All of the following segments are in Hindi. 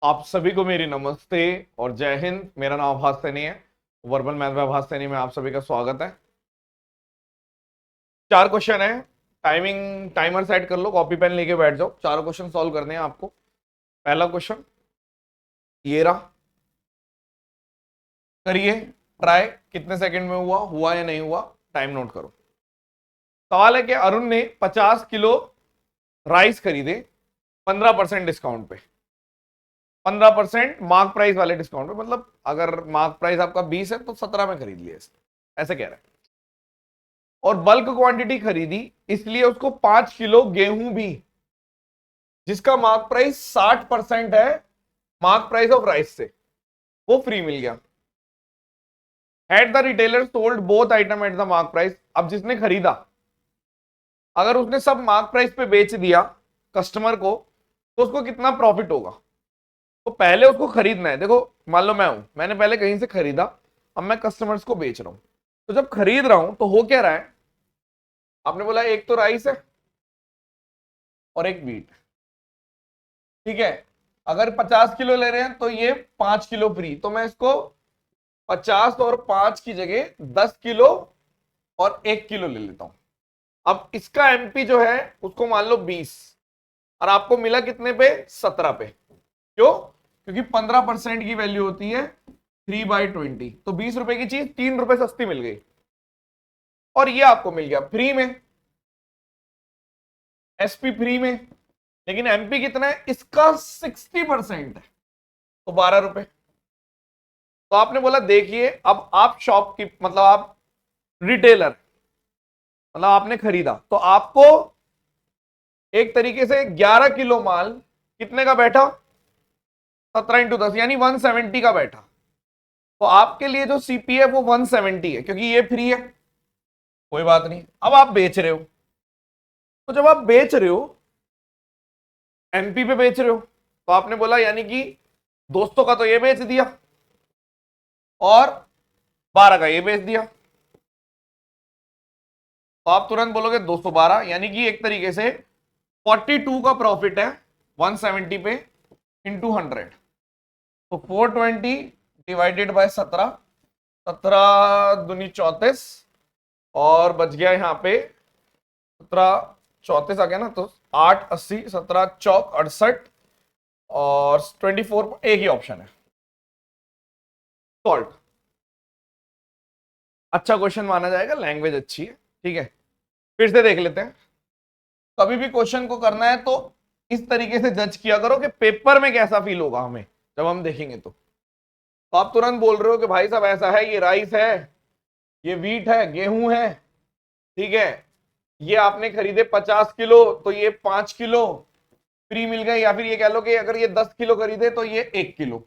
आप सभी को मेरी नमस्ते और जय हिंद। मेरा नाम आभास सैनी है। वर्बल मैथ में आभास सैनी में आप सभी का स्वागत है। 4 क्वेश्चन है। टाइमर सेट कर लो, कॉपी पेन लेके बैठ जाओ। 4 क्वेश्चन सॉल्व करने हैं आपको। पहला क्वेश्चन ये रहा, करिए ट्राई। कितने सेकंड में हुआ या नहीं हुआ, टाइम नोट करो। सवाल है कि अरुण ने 50 किलो राइस खरीदे 15% डिस्काउंट पे। 15% मार्क प्राइस वाले डिस्काउंट पे, मतलब अगर मार्क प्राइस आपका 20 है तो 17 में खरीद लिया, ऐसे कह रहे हैं। और बल्क क्वांटिटी खरीदी, इसलिए उसको 5 किलो गेहूं भी, जिसका मार्क प्राइस 60% है मार्क प्राइस ऑफ राइस से, वो फ्री मिल गया। Had the retailer sold both item at the mark price. अब जिसने खरीदा, अगर उसने सब मार्क प्राइस पे बेच दिया कस्टमर को, तो उसको कितना प्रॉफिट होगा। तो पहले उसको खरीदना है। देखो, मान लो मैंने पहले कहीं से खरीदा, अब मैं कस्टमर्स को बेच रहा हूं। तो जब खरीद रहा हूं तो हो क्या रहा है, आपने बोला एक तो राइस है और एक वीट, ठीक है। अगर 50 किलो ले रहे हैं तो ये 5 किलो फ्री, तो मैं इसको 50 और 5 की जगह 10 किलो और 1 किलो ले लेता हूं। अब इसका एमपी जो है उसको मान लो 20, और आपको मिला कितने पे, 17 पे। क्यों? क्योंकि 15% की वैल्यू होती है 3/20, तो 20 रुपए की चीज 3 रुपए सस्ती मिल गई, और ये आपको मिल गया फ्री में, एसपी फ्री में। लेकिन एमपी कितना है इसका, 60% है, तो 12 रुपए। तो आपने बोला देखिए, अब आप शॉप की, मतलब आप रिटेलर, मतलब आपने खरीदा, तो आपको एक तरीके से 11 किलो माल कितने का बैठा, 17 × 10 यानी 170 का बैठा। तो आपके लिए जो सीपी है वो 170 है, क्योंकि ये फ्री है, कोई बात नहीं। अब आप बेच रहे हो, तो जब आप बेच रहे हो, एमपी पे बेच रहे हो, तो आपने बोला यानी कि 200 का तो ये बेच दिया और 12 का ये बेच दिया, तो आप तुरंत बोलोगे 212, यानी कि एक तरीके से 42 का प्रॉफिट है 170 पे इंटू 100। तो 420 डिवाइडेड बाय 17, 17 दूनी 34, और बच गया यहां पे 17, 34 आ गया ना, तो 8 80, 17 चौक 68 और 24, एक ही ऑप्शन है सॉल्ट। अच्छा क्वेश्चन माना जाएगा, लैंग्वेज अच्छी है, ठीक है। फिर से देख लेते हैं। कभी भी क्वेश्चन को करना है तो इस तरीके से जज किया करो कि पेपर में कैसा फील होगा हमें जब हम देखेंगे। तो आप तुरंत बोल रहे हो कि भाई साहब ऐसा है, ये राइस है, ये वीट है, गेहूं है, ठीक है, ये आपने खरीदे 50 किलो तो ये 5 किलो फ्री मिल गए, या फिर ये कह लो कि अगर ये 10 किलो खरीदे तो ये 1 किलो,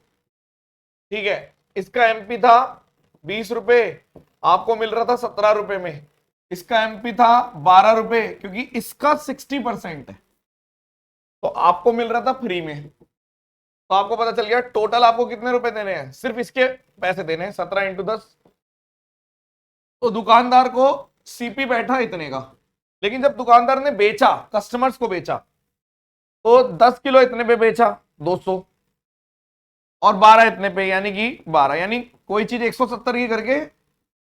ठीक है। इसका एमपी था 20 रुपए, आपको मिल रहा था 17 रुपए में। इसका एमपी था 12 रुपए, क्योंकि इसका 60% है, तो आपको मिल रहा था फ्री में। तो आपको पता चल गया टोटल आपको कितने रुपए देने हैं, सिर्फ इसके पैसे देने हैं 17 × 10। तो दुकानदार को सीपी बैठा इतने का, लेकिन जब दुकानदार ने बेचा, कस्टमर्स को बेचा, तो 10 किलो इतने पे बेचा 200, और 12 इतने पे यानी कि 12, यानी कोई चीज 170 की करके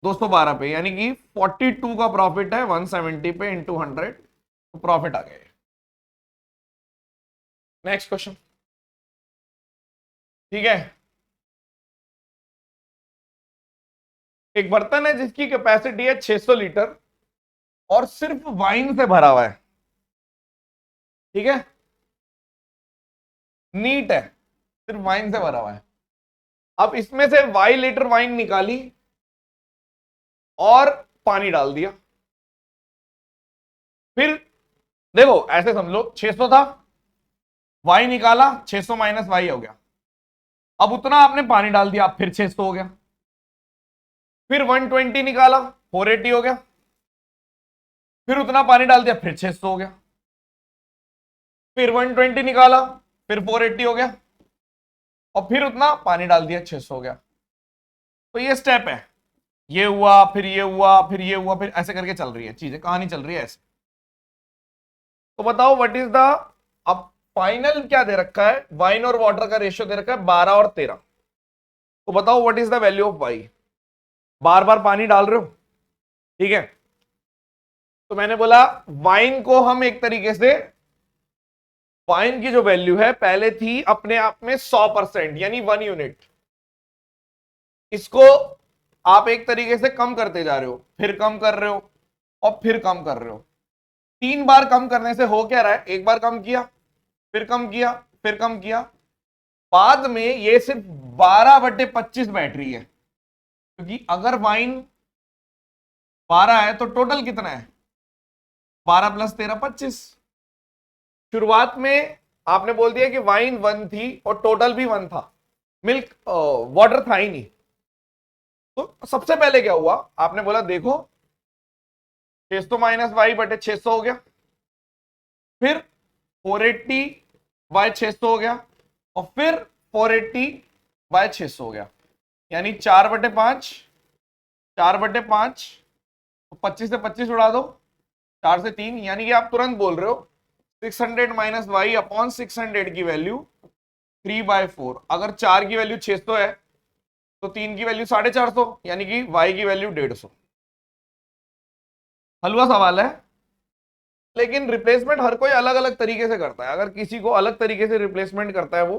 212 पे, यानी कि 42 का प्रॉफिट है 170 पे इंटू 100, तो प्रॉफिट आ गया। नेक्स्ट क्वेश्चन, ठीक है। एक बर्तन है जिसकी कैपेसिटी है 600 लीटर और सिर्फ वाइन से भरा हुआ है, ठीक है, नीट है, सिर्फ वाइन से भरा हुआ है। अब इसमें से वाई लीटर वाइन निकाली और पानी डाल दिया। फिर देखो ऐसे समझ लो, 600 था, वाई निकाला, 600 माइनस वाई हो गया। अब उतना आपने पानी डाल दिया, फिर 600 हो गया। फिर 120 निकाला, 480 हो गया। फिर उतना पानी डाल दिया, फिर 600 हो गया। फिर 120 निकाला, फिर 480 हो गया, और फिर उतना पानी डाल दिया, 600 हो गया। तो ये स्टेप है, ये हुआ, फिर ये हुआ, फिर ये हुआ, फिर ऐसे करके चल रही है चीजें, कहानी चल रही है ऐसे। तो बताओ व्हाट इज द, अब फाइनल क्या दे रखा है, वाइन और वाटर का रेशियो दे रखा है 12 और 13। तो बताओ what is the value of Y. बार बार पानी डाल रहे हो, ठीक है। तो मैंने बोला वाइन को हम एक तरीके से, वाइन की जो वैल्यू है पहले थी अपने आप में 100% यानी 1 यूनिट, इसको आप एक तरीके से कम करते जा रहे हो, फिर कम कर रहे हो और फिर कम कर रहे हो। 3 बार कम करने से हो क्या रहा है, एक बार कम किया, फिर कम किया, फिर कम किया, बाद में ये सिर्फ 12/25 बैटरी है। क्योंकि अगर वाइन 12 है तो टोटल कितना है, 12 + 13 25। शुरुआत में आपने बोल दिया कि वाइन 1 थी और टोटल भी 1 था, मिल्क वाटर था ही नहीं। तो सबसे पहले क्या हुआ, आपने बोला देखो 600 - y/600 हो गया, फिर 480/600 हो गया, और फिर 480/600 हो गया, यानी 4/5, 4/5, तो 25 से 25 उड़ा दो, 4 से 3, यानी कि आप तुरंत बोल रहे हो 600 - y/600 की वैल्यू 3/4। अगर 4 की वैल्यू 600 है तो 3 की वैल्यू 450, यानी कि y की वैल्यू 150। हलवा सवाल है, लेकिन रिप्लेसमेंट हर कोई अलग अलग तरीके से करता है। अगर किसी को अलग तरीके से रिप्लेसमेंट करता है वो,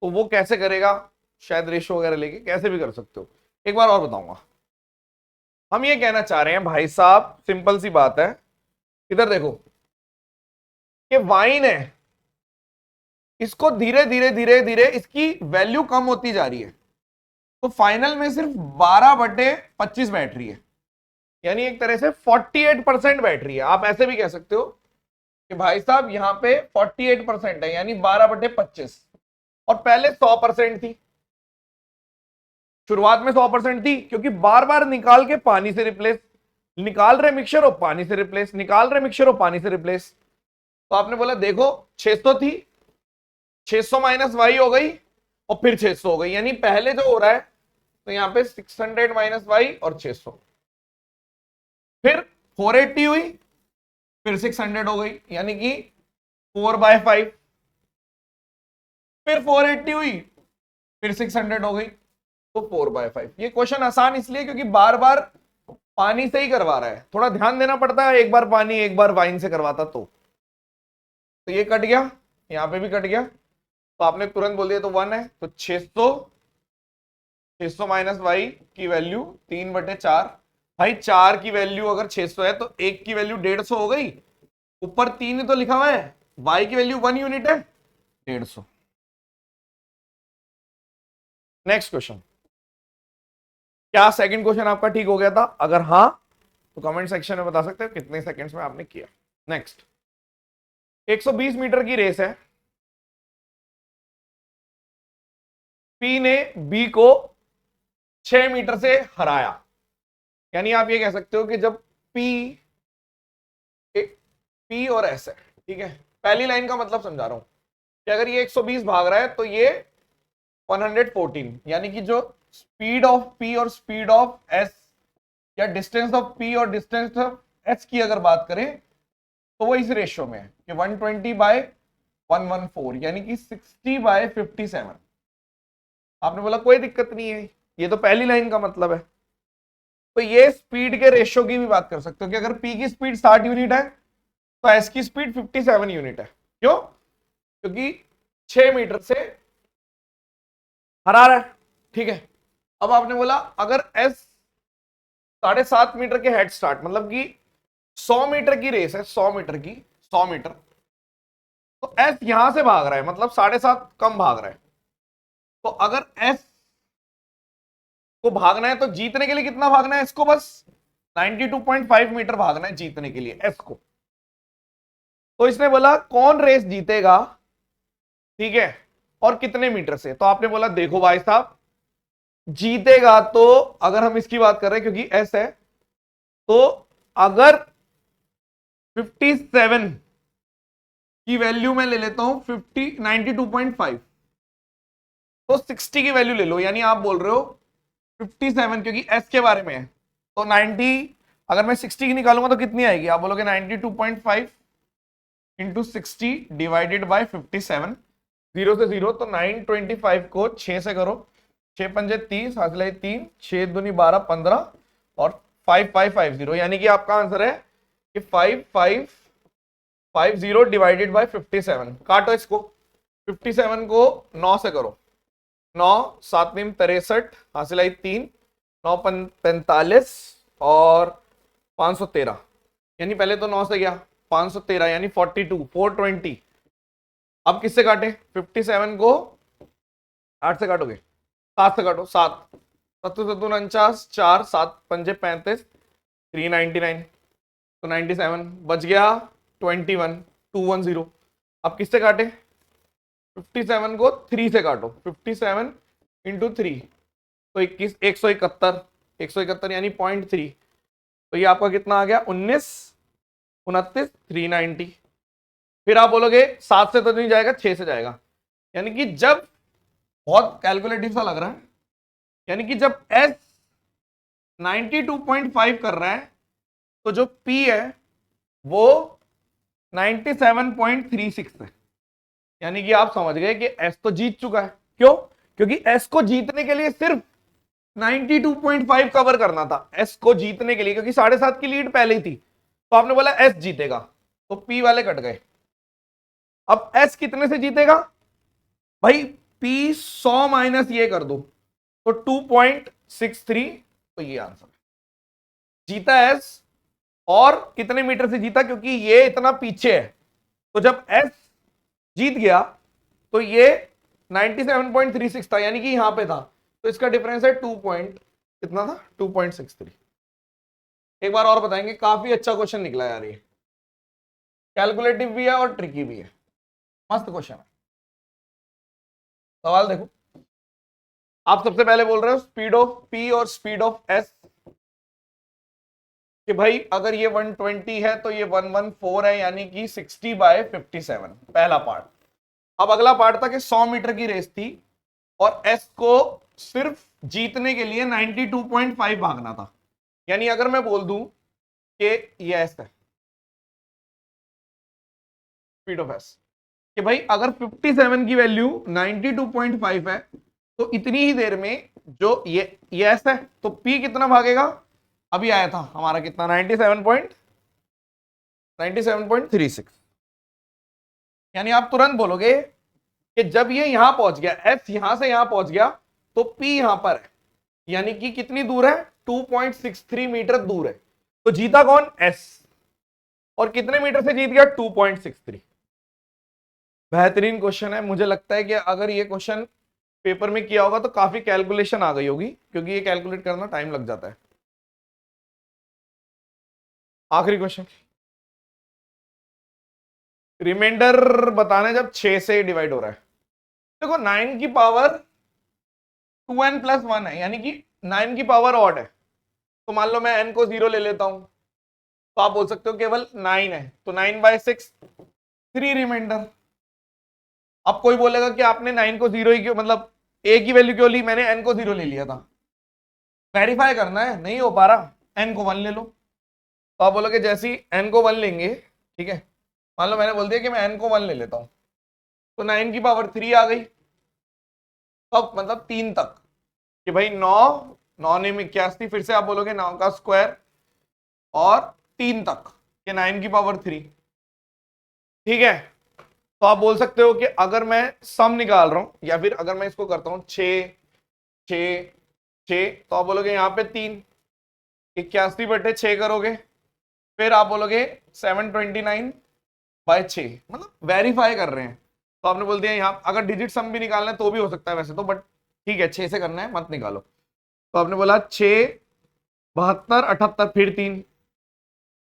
तो वो कैसे करेगा, शायद रेशो वगैरह लेके कैसे भी कर सकते हो, एक बार और बताऊंगा। हम ये कहना चाह रहे हैं भाई साहब, सिंपल सी बात है, इधर देखो कि वाइन है, इसको धीरे धीरे धीरे धीरे इसकी वैल्यू कम होती जा रही है, तो फाइनल में सिर्फ 12/25 बैटरी है, यानी एक तरह से 48% बैटरी है। आप ऐसे भी कह सकते हो कि भाई साहब यहां पे 48% है, यानी 12/25, और पहले 100% थी। शुरुआत में 100% थी क्योंकि बार बार निकाल के पानी से रिप्लेस, निकाल रहे मिक्सचर और पानी से रिप्लेस, निकाल रहे मिक्सचर और पानी से रिप्लेस। तो आपने बोला देखो 600 थी, 600 - y हो गई और फिर 600 हो गई, यानी पहले जो हो रहा है, तो यहां पे 600 - y और 600, फिर 480 हुई, फिर 600 हो गई, यानी कि 4/5, फिर 480 हुई, फिर 600 हो गई, तो 4/5। ये क्वेश्चन आसान इसलिए क्योंकि बार बार पानी से ही करवा रहा है, थोड़ा ध्यान देना पड़ता है, एक बार पानी एक बार वाइन से करवाता तो ये कट गया, यहां पे भी कट गया, तो आपने तुरंत बोल दिया तो 1 है, तो 600 - y की वैल्यू 3/4। भाई 4 की वैल्यू अगर 600 है तो 1 की वैल्यू 150 हो गई, ऊपर 3 ही तो लिखा हुआ है, y की वैल्यू 1 यूनिट है, 150। नेक्स्ट क्वेश्चन, क्या सेकंड क्वेश्चन आपका ठीक हो गया था? अगर हाँ तो कमेंट सेक्शन में बता सकते हो कितने सेकंड्स में आपने किया। नेक्स्ट, 120 मीटर की रेस है, पी ने बी को 6 मीटर से हराया, यानी आप ये कह सकते हो कि जब पी और एस है, ठीक है। पहली लाइन का मतलब समझा रहा हूं कि अगर ये 120 भाग रहा है तो ये 114, यानी कि जो स्पीड ऑफ पी और स्पीड ऑफ एस, या डिस्टेंस ऑफ पी और डिस्टेंस ऑफ एस की अगर बात करें तो वो इस रेशियो में है कि 120/114, यानी कि 60/57। आपने बोला कोई दिक्कत नहीं है, ये तो पहली लाइन का मतलब है। तो ये स्पीड के रेशियो की भी बात कर सकते हो कि अगर पी की स्पीड 60 यूनिट है तो एस की स्पीड 57 यूनिट है। क्यों? क्योंकि 6 मीटर से हरा रहा है, ठीक है। अब आपने बोला अगर एस 7.5 मीटर के हेड स्टार्ट, मतलब कि 100 मीटर की रेस है, 100 मीटर की, 100 मीटर, तो एस यहां से भाग रहा है, मतलब 7.5 कम भाग रहा है। तो अगर एस को भागना है तो जीतने के लिए कितना भागना है, इसको बस 92.5 मीटर भागना है जीतने के लिए एस को। तो इसने बोला कौन रेस जीतेगा, ठीक है, और कितने मीटर से। तो आपने बोला देखो भाई साहब, जीतेगा तो अगर हम इसकी बात कर रहे हैं क्योंकि एस है, तो अगर 57 की वैल्यू मैं ले लेता हूं 92.5, तो 60 की वैल्यू ले लो, यानी आप बोल रहे हो 57, क्योंकि एस के बारे में है तो 90, अगर मैं 60 की निकालूंगा तो कितनी आएगी, आप बोलोगे 92.5 इंटू 60 डिवाइडेड बाय 57, 0 से 0, तो 925 को 6 से करो, 6 पंजे 30, हासिल है 3, 6 दूनी 12, 15 और 5550, यानी कि आपका आंसर है कि 5550 डिवाइडेड बाय 57। काटो इसको, 57 को 9 से करो, 9 7 नीम 63, हासिल आई 3, 9 45 और 513, यानी पहले तो 9 से गया 513 यानी 42, 420। अब किससे काटे? 57 को 8 से काटोगे, 7 से काटो, 7 सत्तू 49, 4 7 पंजे 35, 399, तो 97 बच गया 21, 210। अब किससे काटे? 57 को 3 से काटो, 57 इंटू 3 तो 21, 171, 171 यानी 0.3, तो ये आपका कितना आ गया? 19 29, 390। फिर आप बोलोगे 7 से तो नहीं जाएगा, 6 से जाएगा, यानी कि जब बहुत कैलकुलेटिव सा लग रहा है, यानी कि जब S 92.5 कर रहा है तो जो P है वो 97.36 है, यानी कि आप समझ गए कि S तो जीत चुका है। क्यों? क्योंकि S को जीतने के लिए सिर्फ 92.5 कवर करना था, S को जीतने के लिए, क्योंकि 7.5 की लीड पहले ही थी, तो आपने बोला S जीतेगा, तो P वाले कट गए। अब S कितने से जीतेगा भाई? P 100 माइनस ये कर दो तो 2.63, तो ये आंसर जीता S। और कितने मीटर से जीता? क्योंकि ये इतना पीछे है, तो जब S जीत गया तो ये 97.36 था, यानी कि यहां पे था, तो इसका डिफरेंस है 2 पॉइंट, कितना था? 2.63। एक बार और बताएंगे, काफी अच्छा क्वेश्चन निकला यार, ये कैलकुलेटिव भी है और ट्रिकी भी है, मस्त क्वेश्चन है। सवाल देखो, आप सबसे पहले बोल रहे हो स्पीड ऑफ P और स्पीड ऑफ S, कि भाई अगर ये 120 है तो ये 114 है, यानी कि 60/57, पहला पार्ट। अब अगला पार्ट था कि 100 मीटर की रेस थी और S को सिर्फ जीतने के लिए 92.5 भागना था, यानी अगर मैं बोल दूं कि ये S है स्पीड ऑफ S, कि भाई अगर 57 की वैल्यू 92.5 है तो इतनी ही देर में जो ये S है, तो P कितना भागेगा? अभी आया था हमारा कितना? 97.36, यानी आप तुरंत बोलोगे कि जब ये यहां पहुंच गया, S यहां से यहां पहुंच गया, तो P यहां पर है, यानी कि कितनी दूर है? 2.63 मीटर दूर है, तो जीता कौन? S। और कितने मीटर से जीत गया? 2.63। बेहतरीन क्वेश्चन है, मुझे लगता है कि अगर ये क्वेश्चन पेपर में किया होगा तो काफी कैलकुलेशन आ गई होगी, क्योंकि ये कैलकुलेट करना टाइम लग जाता है। आखिरी क्वेश्चन, रिमाइंडर बताने जब 6 से डिवाइड हो रहा है, देखो 9 की पावर 2n + 1 है, यानी कि 9 की पावर ऑड है, तो मान लो मैं n को 0 ले लेता हूं, तो आप बोल सकते हो केवल 9 है, तो 9/6 3 रिमाइंडर। अब कोई बोलेगा कि आपने 9 को 0 ही क्यों, मतलब a की वैल्यू क्यों ली? मैंने n को 0 ले लिया था, वेरीफाई करना है, नहीं हो पा रहा, n को 1 ले लो। तो आप बोलोगे जैसे ही n को 1 लेंगे, ठीक है, मान लो मैंने बोल दिया कि मैं n को 1 ले लेता हूं, तो 9 की पावर 3 आ गई, अब मतलब 3 तक, कि भाई 9 9 ने 81, फिर से आप बोलोगे 9 का स्क्वायर और 3 तक, कि 9 की पावर 3, ठीक है। तो आप बोल सकते हो कि अगर मैं सम निकाल रहा हूं, या फिर अगर मैं इसको करता हूं 6 6 6, तो आप बोलोगे यहां पे 3, 81/6 करोगे, फिर आप बोलोगे 729/6, मतलब वेरीफाई कर रहे हैं, तो आपने बोल दिया यहां अगर डिजिट सम भी निकालना है तो भी हो सकता है वैसे तो, बट ठीक है 6 से करना है, मत निकालो। तो आपने बोला 6 72 78 फिर 3,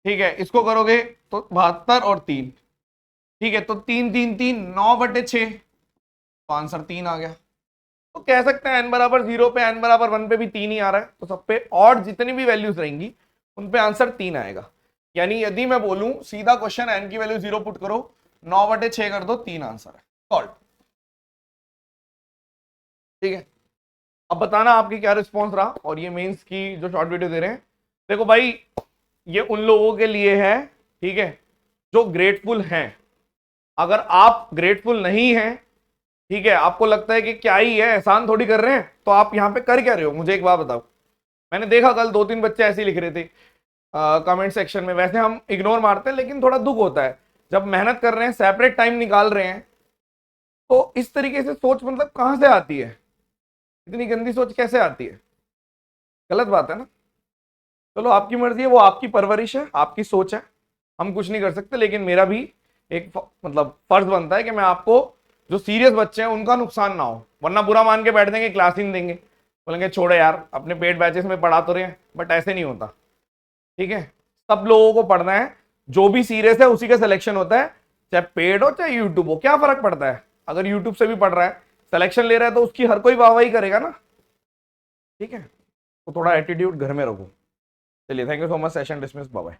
ठीक है, इसको करोगे तो 72 और 3, ठीक है, तो 3 3 3 9/6, तो आंसर 3 आ गया। तो कह सकते हैं n बराबर 0 पे, n बराबर 1 पे भी 3 ही आ रहा है, तो सब पे और जितनी भी वैल्यूज रहेंगी उन पे आंसर 3 आएगा। यानी यदि मैं बोलूं सीधा क्वेश्चन, n की वैल्यू 0 पुट करो, 9/6 कर दो, 3 आंसर है, सॉल्व। ठीक है, अब बताना आपकी क्या रिस्पॉन्स रहा, और ये मेंस की जो शॉर्ट वीडियो दे रहे हैं, देखो भाई ये उन लोगों के लिए है, ठीक है, जो ग्रेटफुल हैं, अगर आप ग्रेटफुल नहीं हैं, ठीक है, आपको लगता है कि क्या ही है, एहसान थोड़ी कर रहे हैं, तो आप यहाँ पे कर क्या रहे हो? मुझे एक बात बताओ। मैंने देखा कल 2-3 बच्चे ऐसे ही लिख रहे थे कमेंट सेक्शन में। वैसे हम इग्नोर मारते हैं, लेकिन थोड़ा दुख होता है जब मेहनत कर रहे हैं, सेपरेट टाइम निकाल रहे हैं, तो इस तरीके से सोच मतलब कहां से आती है? इतनी गंदी सोच कैसे आती है? गलत बात है ना। चलो आपकी मर्जी है, वो आपकी परवरिश है, आपकी सोच है, हम कुछ नहीं कर सकते। लेकिन मेरा भी एक मतलब फर्ज बनता है कि मैं आपको, जो सीरियस बच्चे हैं उनका नुकसान ना हो, वरना बुरा मान के बैठ देंगे, क्लास ही नहीं देंगे, बोलेंगे छोड़ो यार, अपने पेड बैचेस में पढ़ा तो रहे हैं। बट ऐसे नहीं होता, ठीक है। सब लोगों को पढ़ना है, जो भी सीरियस है उसी का सिलेक्शन होता है, चाहे पेड हो चाहे यूट्यूब हो, क्या फर्क पड़ता है? अगर यूट्यूब से भी पढ़ रहा है, सिलेक्शन ले रहा है, तो उसकी हर कोई वाहवाही करेगा ना, ठीक है। तो थोड़ा एटीट्यूड घर में रखो। चलिए, thank you so much, session dismiss, bye bye.